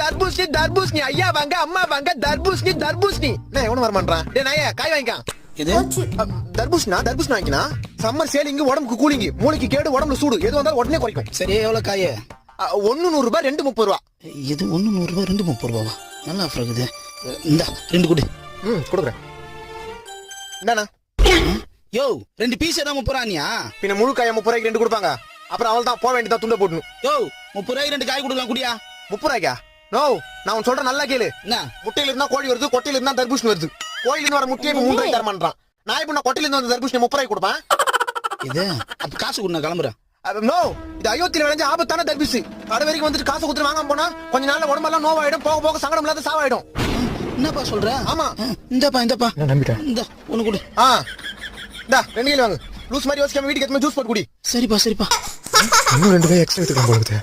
தர்பூசணி தர்பூசணி ஐயா வாங்க அம்மா வாங்க தர்பூசணி தர்பூசணி நான் எவனும் வரமாட்டான் டேய் நாயே காய் வாங்கிக்கான் இது தர்பூசணி வாங்கினா சம்மர் சேலிங்கு உடம்புக்கு கூலிங்கு மூளைக்கு கேடு உடம்புல சூடு எது வந்தாலும் உடனே குறைக்கும் சரி எவ்வளவு காய? 1 100 ரூபாய் 2 30 ரூபா. இது 1 100 ரூபாய் 2 30 ரூபாவா? நல்லா ஆஃபர் இருக்குது. இந்த 2 கொடு. கொடுக்குறேன். என்னண்ணா யோ 2 பீஸ் தான் 30 ரூபாயா? பின்ன முழு காய 30 ரூபாய்க்கு 2 கொடுப்பாங்க. அப்புறம் அவள் தான் போக வேண்டியதா துண்ட போடணும். யோ 30 ரூபாய்க்கு 2 காய் கொடுக்கலாம் குடியா? 30 ரூபாய்க்கா? நோ நான் உன் சொல்ற நல்லா கேளு. என்ன முட்டையில இருந்தா கோழி வருது, கொட்டையில இருந்தா தர்பூசணி வருது. கோயில இருந்து வர முட்டையை 3 ரூபாய்க்கு தர மாட்டான். நான் இப்ப நான் கொட்டையில இருந்து வந்த தர்பூசணி 30 ரூபாய்க்கு கொடுப்பேன். இது அப்ப காசு கொடு, நான் கிளம்புறேன். நோ இது அயோத்தியில விளைஞ்ச ஆபத்தான தர்பூசணி. கடை வரைக்கும் வந்துட்டு காசு கொடுத்து வாங்காம போனா கொஞ்ச நாள்ல உடம்பெல்லாம் நோவாயிடும், போக போக சங்கடம் இல்லாத சாவாயிடும். என்னப்பா சொல்ற? ஆமா இந்தப்பா நான் நம்பிட்டேன். இந்த ஒண்ணு கொடு. இந்தா 2 கிலோ வாங்கு. லூஸ் மாதிரி யோசிக்காம வீட்டுக்கு எடுத்து ஜூஸ் போட்டு குடி. சரிப்பா இன்னும் 2 காய் எக்ஸ்ட்ரா எடுத்துக்கலாம் போல இருக்குது.